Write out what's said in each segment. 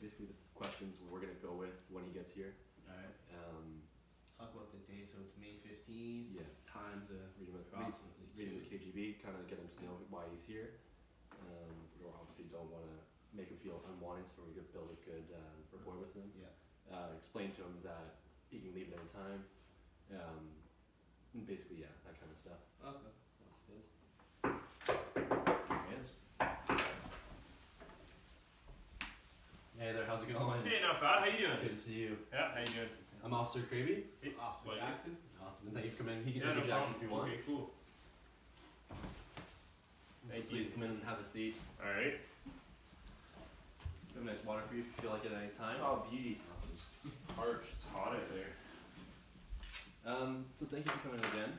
basically the questions we're gonna go with when he gets here. Alright. Talk about the day, so it's May 15th. Yeah. Time to Read him approximately his KGB, kind of get him to know why he's here. We obviously don't want to make him feel unwanted, so we're gonna build a good rapport with him. Yeah. Explain to him that he can leave at any time. And basically, yeah, that kind of stuff. Okay, sounds good. Yes. Hey there, how's it going? Hey, not bad. How you doing? Good to see you. Yeah, how you doing? I'm Officer Kraby. Hey, Officer what, Jackson. Awesome. And then you come in. He can Yeah, take no a jacket problem. if you want. Okay, cool. So Thank please you. come in and have a seat. All right. Have a nice water for you if you feel like it at any time. Oh, beauty. Awesome. Parched. It's hot out there. So thank you for coming again.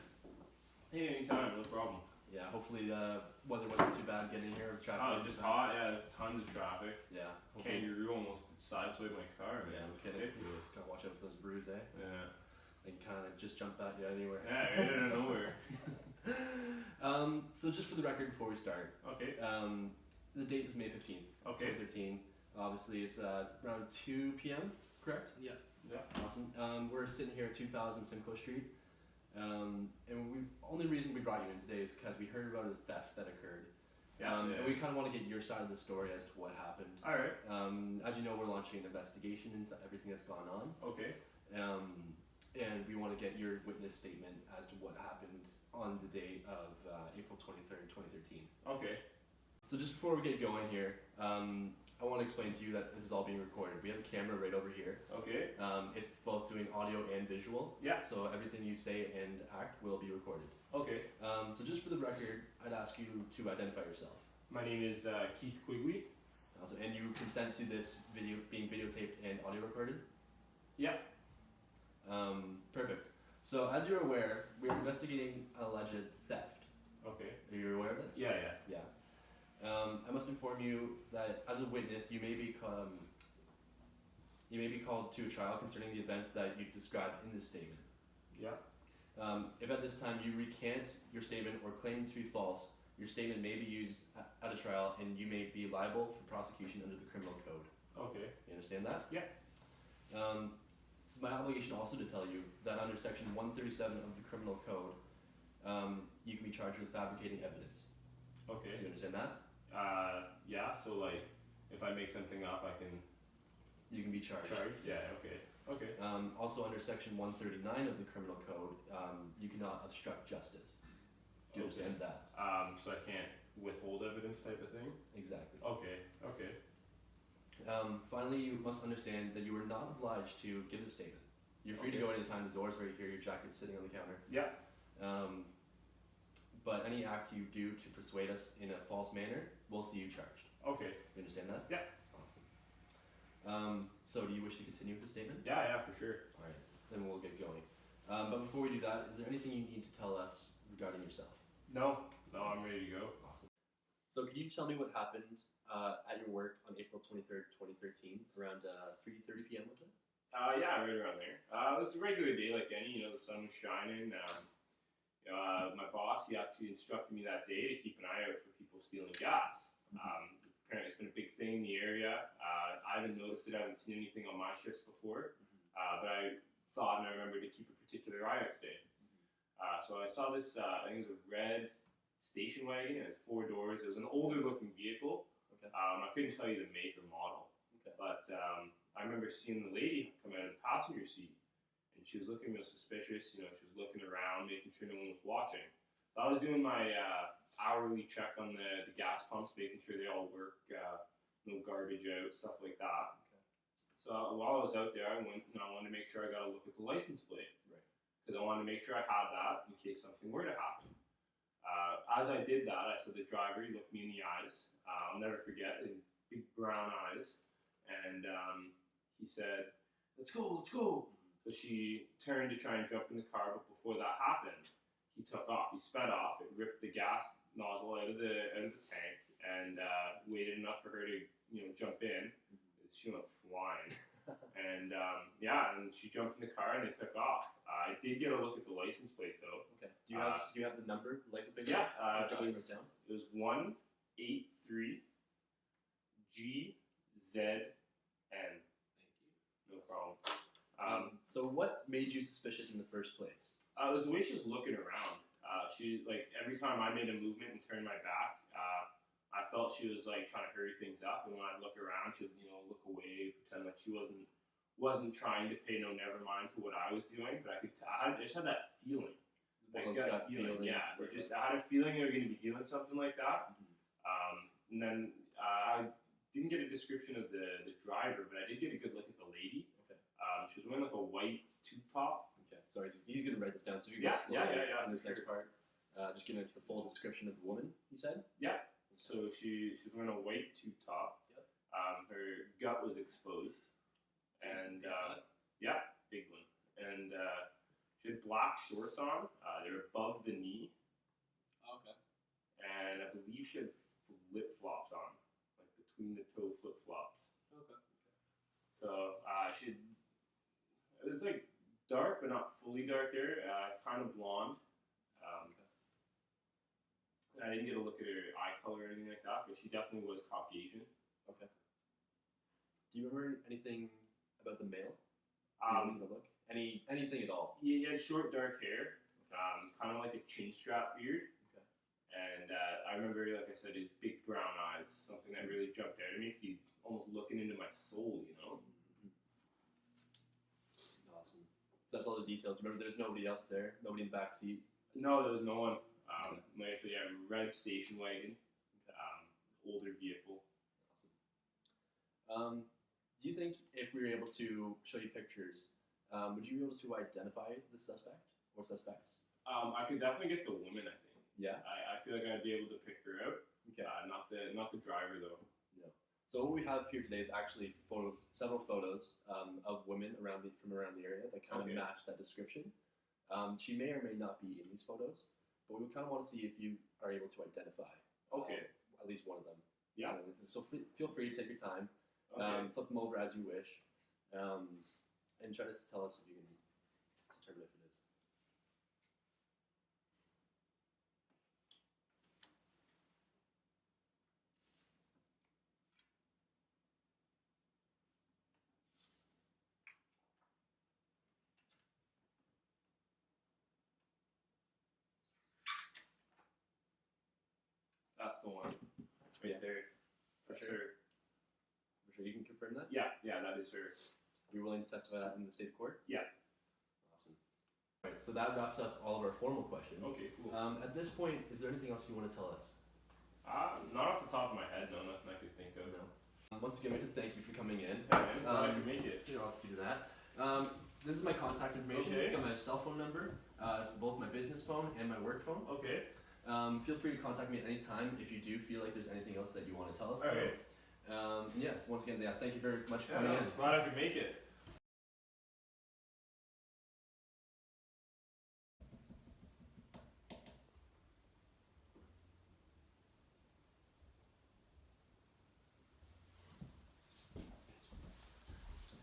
Hey, anytime. No problem. Yeah, hopefully the weather wasn't too bad getting here. Traffic Oh, it's wasn't just too hot. Yeah, there's tons of traffic. bad. Yeah. Hopefully. Kangaroo almost sideswiped my car, man. Yeah, no kidding. Ridiculous. Gotta watch out for those brews, eh? Yeah. They can kind of just jump at you anywhere. Yeah, right out of nowhere. So just for the record before we start, Okay. the date is May 15th, Okay. 2013. Obviously it's around 2 p.m., correct? Yeah. Yeah. Awesome. We're sitting here at 2000 Simcoe Street. And only reason we brought you in today is because we heard about a theft that occurred. Yeah. And we kind of want to get your side of the story as to what happened. All right. As you know, we're launching an investigation into everything that's gone on. Okay. And we want to get your witness statement as to what happened on the date of April 23rd, 2013. Okay. So just before we get going here, I want to explain to you that this is all being recorded. We have a camera right over here. Okay. It's both doing audio and visual. Yeah. So everything you say and act will be recorded. Okay. So just for the record, I'd ask you to identify yourself. My name is Keith Quigley. Awesome. And you consent to this video being videotaped and audio recorded? Yeah. Perfect. So as you're aware, we're investigating an alleged theft. Okay. Are you aware of this? Yeah. Yeah. I must inform you that as a witness, you may be called to a trial concerning the events that you described in this statement. Yeah. If at this time you recant your statement or claim to be false, your statement may be used at a trial and you may be liable for prosecution under the criminal code. Okay. You understand that? Yeah. It's my obligation also to tell you that under section 137 of the criminal code, you can be charged with fabricating evidence. Do you Okay. understand that? Yeah. So like, if I make something up, I can You can be charged. Yeah. Okay. Okay. Also under section 139 of the criminal code, you cannot obstruct justice. Do you Okay. understand that? So I can't withhold evidence type of thing? Exactly. Okay, okay. Finally, you must understand that you are not obliged to give the statement. You're free to Okay. go anytime. The door's right here. Your jacket's sitting on the counter. Yeah. But any act you do to persuade us in a false manner will see you charged. Okay. You understand that? Yeah. Awesome. So do you wish to continue with the statement? Yeah, for sure. All right. Then we'll get going. But before we do that, is there anything you need to tell us regarding yourself? No, I'm ready to go. Awesome. So can you tell me what happened at your work on April 23rd, 2013, around 3:30 p.m. was it? Yeah, right around there. It was a regular day like any, the sun was shining. My boss, he actually instructed me that day to keep an eye out for people stealing gas. Apparently it's been a big thing in the area. I haven't noticed it, I haven't seen anything on my shifts before, but I thought and I remembered to keep a particular eye out today. So I saw this, I think it was a red station wagon, it had 4 doors, it was an older looking vehicle. Okay. I couldn't tell you the make or model, Okay. but I remember seeing the lady come out of the passenger seat, and she was looking real suspicious, she was looking around, making sure no one was watching. So I was doing my hourly check on the gas pumps, making sure they all work, no garbage out, stuff like that. Okay. So while I was out there, I went and I wanted to make sure I got a look at the license plate. Right. Because I wanted to make sure I had that in case something were to happen. As I did that, I saw the driver, he looked me in the eyes. I'll never forget, the big brown eyes. And he said, "Let's go, let's go." So she turned to try and jump in the car, but before that happened, he took off. He sped off. It ripped the gas nozzle out of the tank, and waited enough for her to jump in. She went flying. And and she jumped in the car and they took off. I did get a look at the license plate though. Okay. Do you have the number, the license plate? Yeah. It was 183 GZ And Thank you. no problem. So what made you suspicious in the first place? It was the way she was looking around. She like every time I made a movement and turned my back, I felt she was like trying to hurry things up. And when I'd look around, she'd look away, pretend like she wasn't trying to pay no never mind to what I was doing. But I just had that feeling, like gut feeling. Yeah, I had a feeling they were going to be doing something like that. And then I didn't get a description of the driver, but I did get a good look at the lady. Okay. She was wearing like a white tube top. Okay. Sorry, he's going to write this down so you can slow in this next part. Just giving us the full description of the woman, you said? Yeah. So she's wearing a white tube top. Yep. Her gut was exposed. And big one. And she had black shorts on. They're above the knee. Okay. And I believe she had flip flops on, like between the toe flip flops. Okay. So it was like dark, but not fully dark hair. Kind of blonde. I didn't get a look at her eye color or anything like that, but she definitely was Caucasian. Okay. Do you remember anything about the male? The look? Anything at all? He had short dark hair, kind of like a chin strap beard. Okay. And I remember, like I said, his big brown eyes, something that really jumped out at me. He's almost looking into my soul, Mm-hmm. Awesome. So that's all the details. Remember, there's nobody else there? Nobody in the back seat? No, there was no one. Actually, a red station wagon, older vehicle. Awesome. Do you think if we were able to show you pictures, would you be able to identify the suspect or suspects? I could definitely get the woman, I think. Yeah? I feel like I'd be able to pick her out. Okay. Not the driver, though. No. So what we have here today is actually several photos of women from around the area that kind of match that description. She may or may not be in these photos, but we kind of want to see if you are able to identify at least one of them. Yeah. So feel free to take your time. Okay. Flip them over as you wish, and try to tell us if you can determine if it is. That's the one. Right there. For sure. For sure, you can confirm that? Yeah, that is her. Are you willing to testify that in the state court? Yeah. Awesome. All right, so that wraps up all of our formal questions. Okay, cool. At this point, is there anything else you want to tell us? Not off the top of my head, no, nothing I could think of. No. Once again, I'd like to thank you for coming in. Yeah, man, glad I could make it. You're welcome to do that. This is my contact information. Okay. It's got my cell phone number. It's both my business phone and my work phone. Okay. Feel free to contact me at any time if you do feel like there's anything else that you want to tell us. Okay. Yes, once again, thank you very much for coming in. Glad I could make it.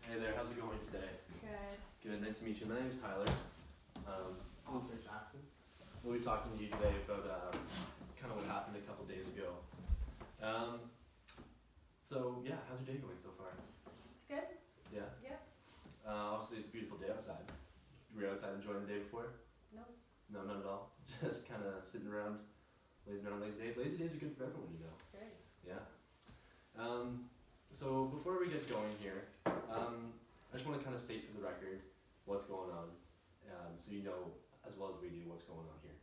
Hey there, how's it going today? Good. Good, nice to meet you. My name is Tyler. Officer Jackson. We'll be talking to you today about kind of what happened a couple days ago. So yeah, how's your day going so far? It's good. Yeah? Yeah. Obviously it's a beautiful day outside. Were you outside enjoying the day before? No. No, not at all. Just kind of sitting around, lazing around lazy days. Lazy days are good for everyone, you know. Great. Yeah. So before we get going here, I just want to kind of state for the record what's going on, so you know as well as we do what's going on here.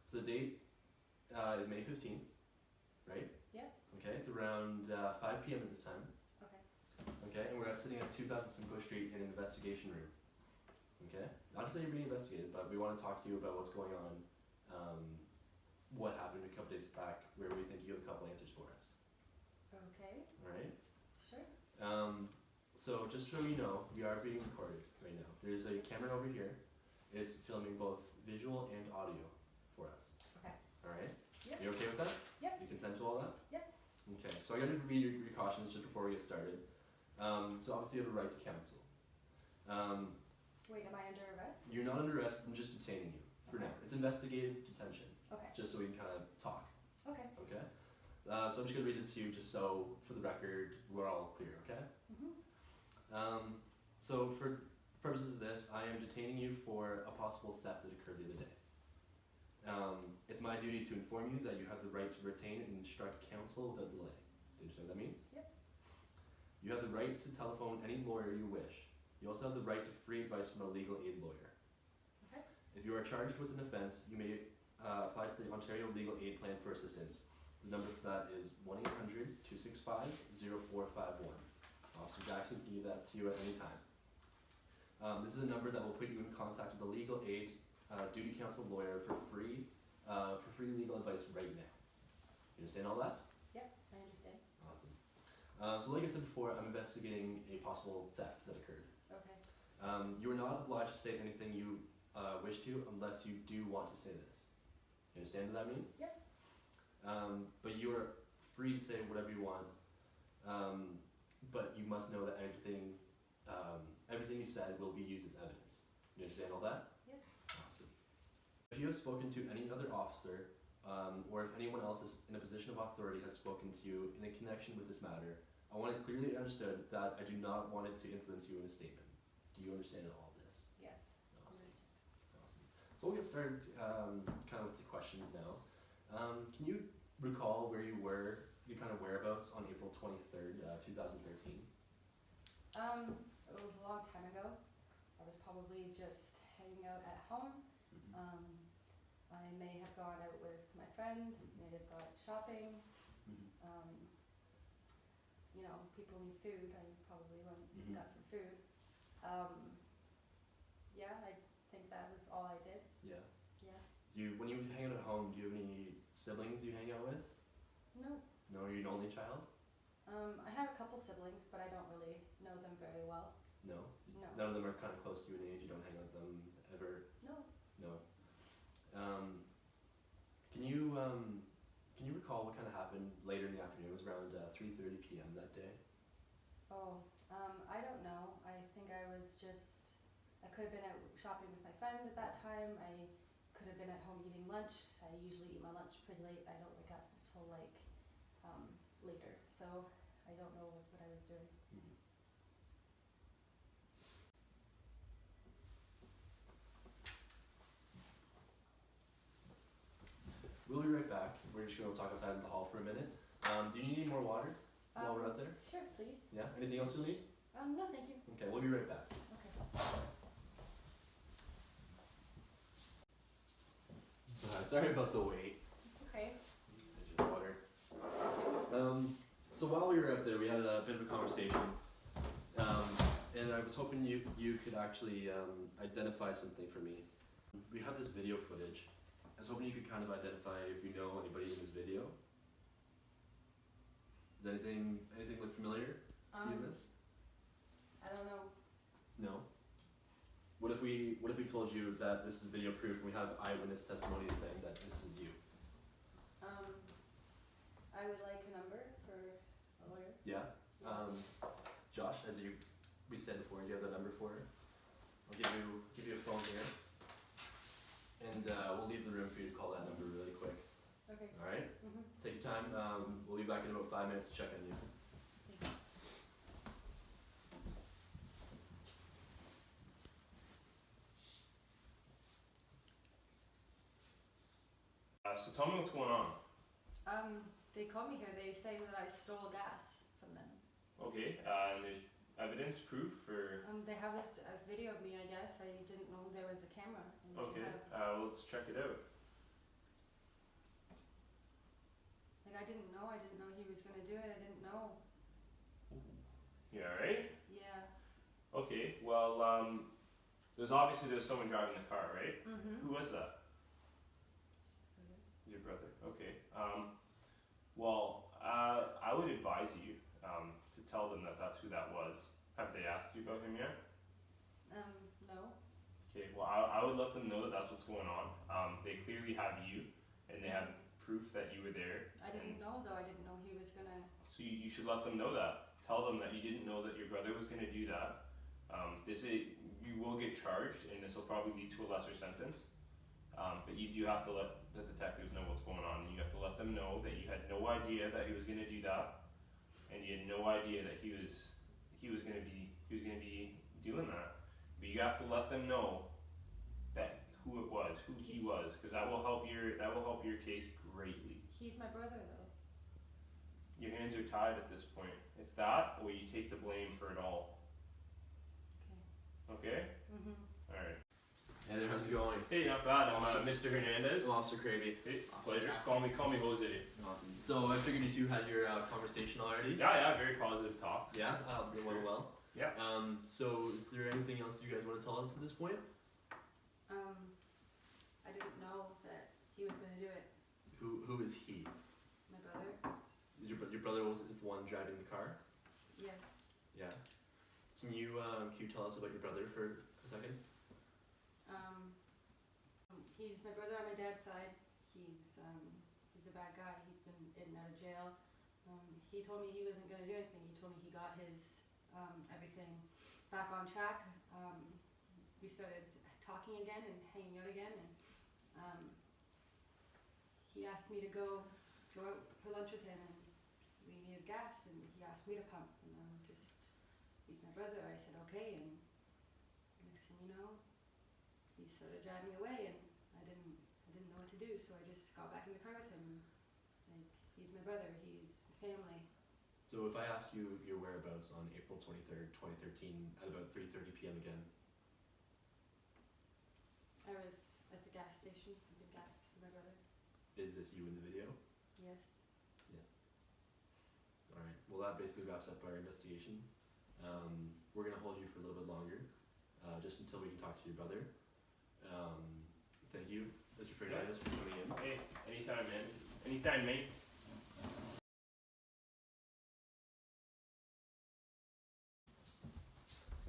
So the date is May 15th, right? Yeah. Okay, it's around 5 p.m. at this time. Okay. Okay, and we're sitting at 2000 Simcoe Street in an investigation room. Okay, not to say you're being investigated, but we want to talk to you about what's going on, what happened a couple days back, where we think you have a couple answers for us. Okay. All right. Sure. So just so you know, we are being recorded right now. There's a camera over here. It's filming both visual and audio for us. Okay. All right. Yep. You okay with that? Yep. You consent to all that? Yep. Okay. So I got to read your cautions just before we get started. So obviously you have a right to counsel. Wait, am I under arrest? You're not under arrest. I'm just detaining you for now. It's investigative detention. Okay. Just so we can kind of talk. Okay. Okay. So I'm just going to read this to you just so, for the record, we're all clear, okay? So for purposes of this, I am detaining you for a possible theft that occurred the other day. It's my duty to inform you that you have the right to retain and instruct counsel without delay. Do you understand what that means? Yep. You have the right to telephone any lawyer you wish. You also have the right to free advice from a legal aid lawyer. Okay. If you are charged with an offence, you may apply to the Ontario Legal Aid Plan for assistance. The number for that is 1-800-265-0451. Officer Jackson can give that to you at any time. This is a number that will put you in contact with a legal aid duty counsel lawyer for free legal advice right now. You understand all that? Yep, I understand. Awesome. So like I said before, I'm investigating a possible theft that occurred. Okay. You are not obliged to say anything you wish to unless you do want to say this. You understand what that means? Yep. But you are free to say whatever you want, but you must know that everything you said will be used as evidence. You understand all that? Yep. Awesome. If you have spoken to any other officer, or if anyone else is in a position of authority has spoken to you in a connection with this matter, I want it clearly understood that I do not want it to influence you in a statement. Do you understand all this? Yes. Awesome. Awesome. So we'll get started kind of with the questions now. Can you recall where you were, your kind of whereabouts on April 23rd, 2013? It was a long time ago. I was probably just hanging out at home. I may have gone out with my friend, may have gone shopping. You know, people need food. I probably went and got some food. Yeah, I think that was all I did. Yeah. Yeah. When you hang out at home, do you have any siblings you hang out with? No. No, you're an only child? I have a couple siblings, but I don't really know them very well. No? No. None of them are kind of close to you in age, you don't hang out with them ever? No. No. Can you recall what kind of happened later in the afternoon? It was around 3:30 p.m. that day. Oh, I don't know. I think I could have been out shopping with my friend at that time. I could have been at home eating lunch. I usually eat my lunch pretty late. I don't wake up until later. So I don't know what I was doing. We'll be right back. We're just going to talk outside in the hall for a minute. Do you need any more water while we're out there? Sure, please. Yeah? Anything else you'll need? No, thank you. Okay, we'll be right back. Okay. Sorry about the wait. It's okay. There's your water. So while we were out there, we had a bit of a conversation, and I was hoping you could actually identify something for me. We have this video footage. I was hoping you could kind of identify if you know anybody in this video. Does anything look familiar to you in this? I don't know. No? What if we told you that this is video proof and we have eyewitness testimony saying that this is you? I would like a number for a lawyer. Yeah? Josh, as we said before, do you have the number for her? I'll give you a phone here. And we'll leave the room for you to call that number really quick. Okay. Alright? Take your time. We'll be back in about 5 minutes to check on you. So tell me what's going on. They called me here. They say that I stole gas from them. Okay, and there's evidence, proof, or... They have this video of me, I guess. I didn't know there was a camera. And Okay, let's check it out. I didn't know he was gonna do it. I didn't know. You alright? Yeah. Okay, well, there's someone driving the car, right? Who was that? Your brother. Okay. I would advise you to tell them that that's who that was. Have they asked you about him yet? No. Okay, well, I would let them know that that's what's going on. They clearly have you, and they have proof that you were there. I didn't know, though. I didn't know he was gonna... So you should let them know that. Tell them that you didn't know that your brother was going to do that. You will get charged, and this will probably lead to a lesser sentence. But you do have to let the detectives know what's going on, and you have to let let them know that you had no idea that he was going to do that, and you had no idea that he was going to be doing that. But you have to let them know that who it was, who he was, because that will help your case greatly. He's my brother, though. Your hands are tied at this point. It's that, or you take the blame for it all. Okay? Mhm. All right. Hey there, how's it going? Hey, not bad. I'm Mr. Hernandez. I'm Officer Cravey. Hey, pleasure. Call me Jose. Awesome. So I figured you two had your conversation already. Yeah, very positive talks. Yeah, it went well. Yeah. So is there anything else you guys want to tell us at this point? I didn't know that he was going to do it. Who is he? My brother? Your brother is the one driving the car? Yes. Yeah. Can you tell us about your brother for a second? He's my brother on my dad's side. He's a bad guy. He's been in and out of jail. He told me he wasn't going to do anything. He told me he got his everything back on track. We started talking again and hanging out again, and he asked me to go out for lunch with him, and we needed gas, and he asked me to pump, and he's my brother. I said okay, and next thing you know, he started driving away, and I didn't know what to do, so I just got back in the car with him. Like, he's my brother, he's family. So if I ask you your whereabouts on April 23rd, 2013 at about 3:30 p.m. again? I was at the gas station, getting gas for my brother. Is this you in the video? Yes. Alright, well that basically wraps up our investigation. We're going to hold you for a little bit longer, just until we can talk to your brother. Thank you, Mr. Fernandez, for coming in. Hey, anytime, man. Anytime, mate.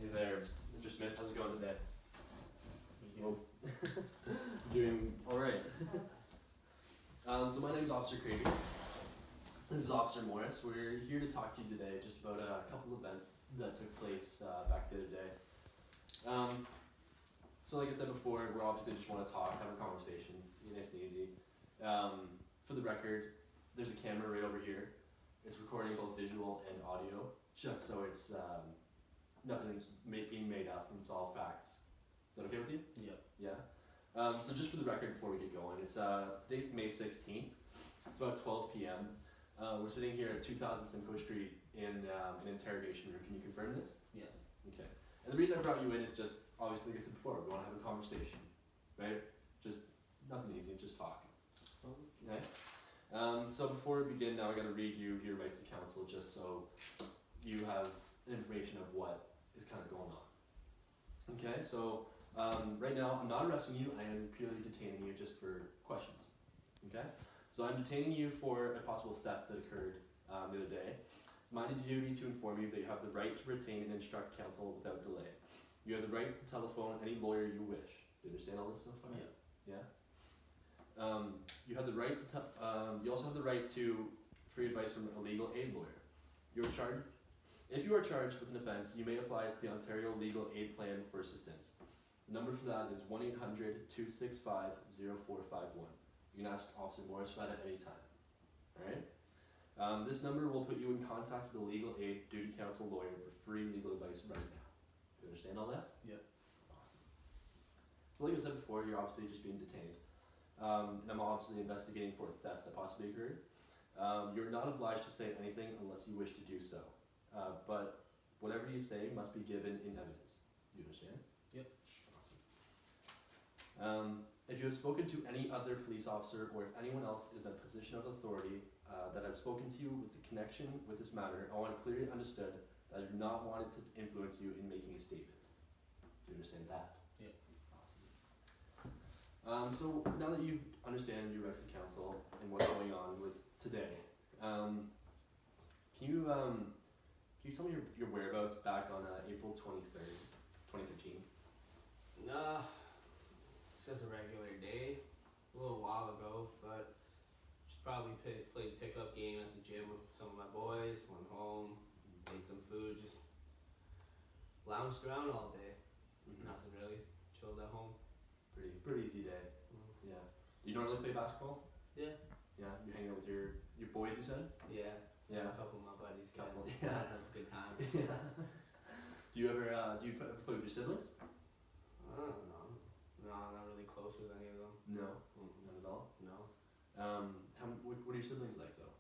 Hey there, Mr. Smith, how's it going today? Doing alright. So my name is Officer Cravey. This is Officer Morris. We're here to talk to you today just about a couple events that took place back the other day. So like I said before, we obviously just want to talk, have a conversation, be nice and easy. For the record, there's a camera right over here. It's recording both visual and audio, just so it's nothing's being made up, and it's all facts. Is that okay with you? Yep. Yeah. So just for the record, before we get going, today's May 16th. It's about 12 p.m. We're sitting here at 2000 Simcoe Street in an interrogation room. Can you confirm this? Yes. Okay. And the reason I brought you in is just, obviously, like I said before, we want to have a conversation, right? Just nothing easy, just talk. Okay. So before we begin, now I got to read you your rights to counsel, just so you have information of what is kind of going on. Okay. So right now, I'm not arresting you. I am purely detaining you just for questions. Okay. So I'm detaining you for a possible theft that occurred the other day. It's my duty to inform you that you have the right to retain and instruct counsel without delay. You have the right to telephone any lawyer you wish. Do you understand all this so far? Yeah. Yeah? You have the right to you also have the right to free advice from a legal aid lawyer. If you are charged with an offense, you may apply to the Ontario Legal Aid Plan for assistance. The number for that is 1-800-265-0451. You can ask Officer Morris for that at any time. Alright? This number will put you in contact with a legal aid duty counsel lawyer for free legal advice right now. You understand all that? Yep. Awesome. So like I said before, you're obviously just being detained. And I'm obviously investigating for a theft that possibly occurred. You're not obliged to say anything unless you wish to do so. But whatever you say must be given in evidence. You understand? Yep. Awesome. If you have spoken to any other police officer or if anyone else is in a position of authority that has spoken to you with the connection with this matter, I want it clearly understood that I do not want it to influence you in making a statement. Do you understand that? Yep. Awesome. So now that you understand your rights to counsel and what's going on with today, can you tell me your whereabouts back on April 23rd, 2013? Nah, it's just a regular day, a little while ago, but just probably played pickup game at the gym with some of my boys, went home, made some food, just lounged around all day. Nothing really, chilled at home. Pretty easy day. Yeah. You normally play basketball? Yeah. Yeah, you hang out with your boys, you said? Yeah. Yeah. A couple of my buddies. Couple. Yeah. Have a good time. Yeah. Do you ever play with your siblings? I don't know. No, I'm not really close with any of them. No, Mm-mm. not at all. No. What are your siblings like though?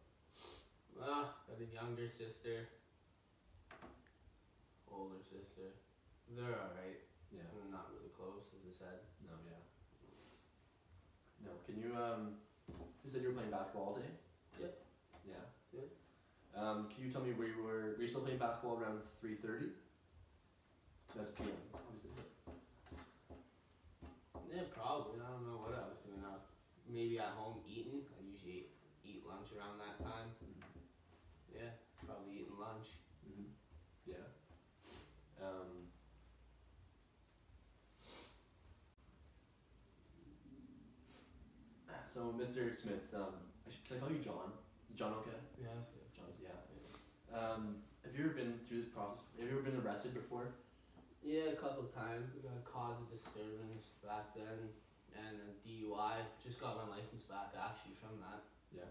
Got a younger sister, older sister. They're alright. Yeah. I'm not really close, as I said. No, yeah. No, can you you said you were playing basketball all day? Yep. Yeah. Yep. Can you tell me where you were you still playing basketball around 3:30? That's PM, obviously. Yeah, probably. I don't know what I was doing. I was maybe at home eating. I usually eat lunch around that time. Yeah, probably eating lunch. Mm-hmm. Yeah. So, Mr. Smith, actually, can I call you John? Is John okay? Yeah, that's good. John's, yeah. Have you ever been through this process? Have you ever been arrested before? Yeah, a couple of times. We got a cause of disturbance back then, and a DUI. Just got my license back actually from that. Yeah.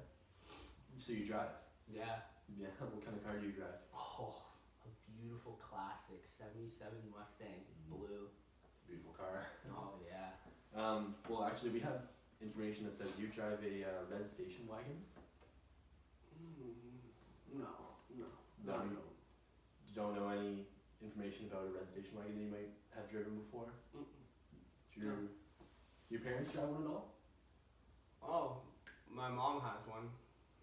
So you drive? Yeah. Yeah. What kind of car do you drive? Oh, a beautiful classic '77 Mustang, blue. It's a beautiful car. Oh yeah. Well, actually, we have information that says you drive a red station wagon. No. No, you don't know any information about a red station wagon that you might have driven before? Do your parents drive one at all? Oh, my mom has one.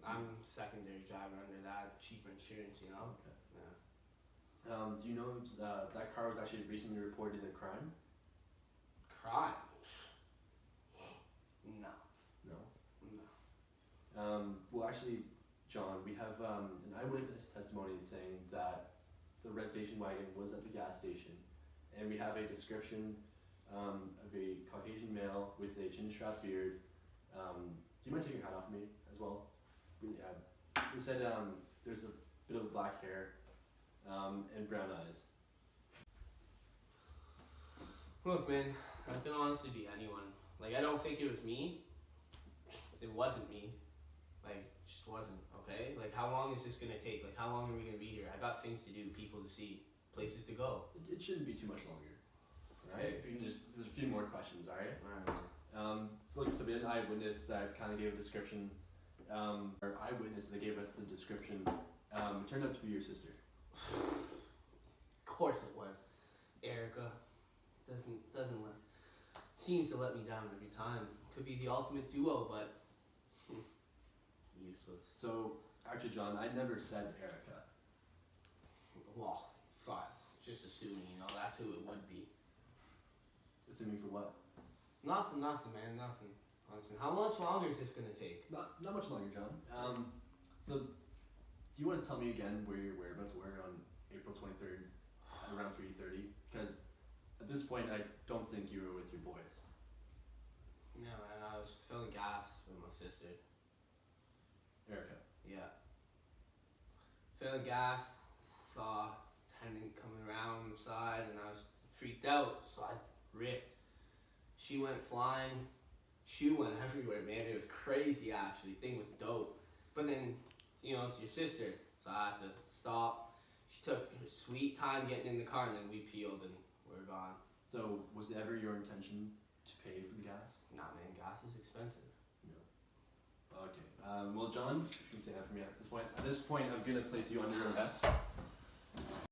I'm secondary driver under that, cheaper insurance, you know. Okay. Yeah. Do you know that car was actually recently reported a crime? Crime? No. No. No. Well, actually, John, we have an eyewitness testimony saying that the red station wagon was at the gas station, and we have a description of a Caucasian male with a chin-strap beard. Do you mind taking your hat off me as well? Really, he said there's a bit of black hair and brown eyes. Look, man, that can honestly be anyone. Like, I don't think it was me. It wasn't me. Like, it just wasn't, okay? Like, how long is this gonna take? Like, how long are we gonna be here? I got things to do, people to see, places to go. It shouldn't be too much longer. Alright? If you can there's a few more questions, alright? Alright. So we had an eyewitness that kind of gave a description, or eyewitness that gave us the description. It turned out to be your sister. Of course it was. Erika seems to let me down every time. Could be the ultimate duo, but useless. So, actually, John, I never said Erika. Well, sorry, just assuming, you know, that's who it would be. Assuming for what? Nothing, man, nothing. How much longer is this gonna take? Not much longer, John. So, do you want to tell me again where your whereabouts were on April 23rd at around 3:30? Because at this point, I don't think you were with your boys. Yeah, man, I was filling gas with my sister. Erika. Yeah. Filling gas, saw tenant coming around the side, and I was freaked out, so I ripped. She went flying. She went everywhere, man. It was crazy, actually. Thing was dope. But then, you know, it's your sister, so I had to stop. She took her sweet time getting in the car, and then we peeled and we're gone. So, was it ever your intention to pay for the gas? Nah, man, gas is expensive. No. Okay. Well, John, if you can say that for me at this point. At this point, I'm gonna place you under arrest